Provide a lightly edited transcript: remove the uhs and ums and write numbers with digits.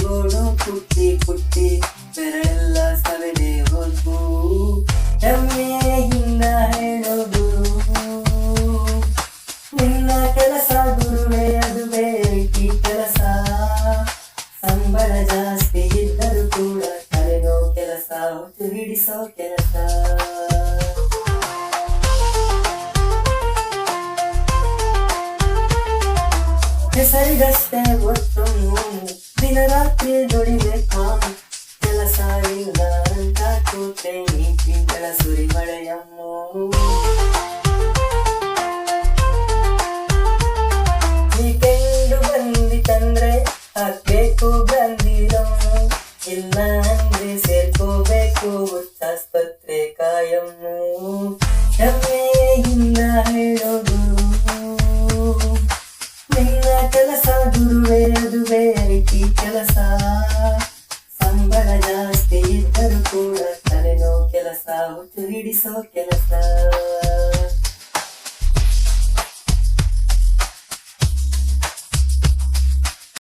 ಬೋಡು ಪುಟ್ಟಿ ಪುಟ್ಟಿ ಬೆರಳೆಲ್ಲ ಸವೆದೆ ಹೋದ್ವು ಹೆಮ್ಮೆಯಿಂದ ಹೇಳೋದು ನಿನ್ನ ಕೆಲಸ ಗುರುವೇ ಅದುವೇ ಐಟಿ ಕೆಲಸ ಸಂಬಳ ಜಾಸ್ತಿ ಇದ್ದರೂ ಕೂಡ ತಲೆನೋ ಕೆಲಸ ಹೊತ್ತು ಹಿಡಿಸೋ ಕೆಲಸ ಹೆಸರಿಗಷ್ಟೇ ಒತ್ತು ದಿನ ರಾತ್ರಿ ದುಡಿಬೇಕು ಕೆಲಸ ಇಲ್ಲ ಅಂತ ಕೂತೆ ನೀತಿಗಳ ಸುರಿಮಳೆಯಮ್ಮು ವೀಕೆಂಡು ಬಂದಿತಂದ್ರೆ ಹಾಕ್ಬೇಕು ಬಂದಿರಮ್ಮು ಇಲ್ಲ ಅಂದ್ರೆ ಸೇರ್ಕೋಬೇಕು ಆಸ್ಪತ್ರೆ ಕಾಯಮ್ಮು ಹೆಮ್ಮೆಯಿಂದ ಹೇಳೋದು ನಿನ್ನ ಕೆಲಸ ಗುರುವೇ ಅದುವೇ ಐಟಿ ಕೆಲಸ ಸಂಬಳ ಜಾಸ್ತಿ ಇದ್ದರೂ ಕೂಡ ತಲೆನೋ ಕೆಲಸ ಹೊತ್ತು ಹಿಡಿಸೋ ಕೆಲಸ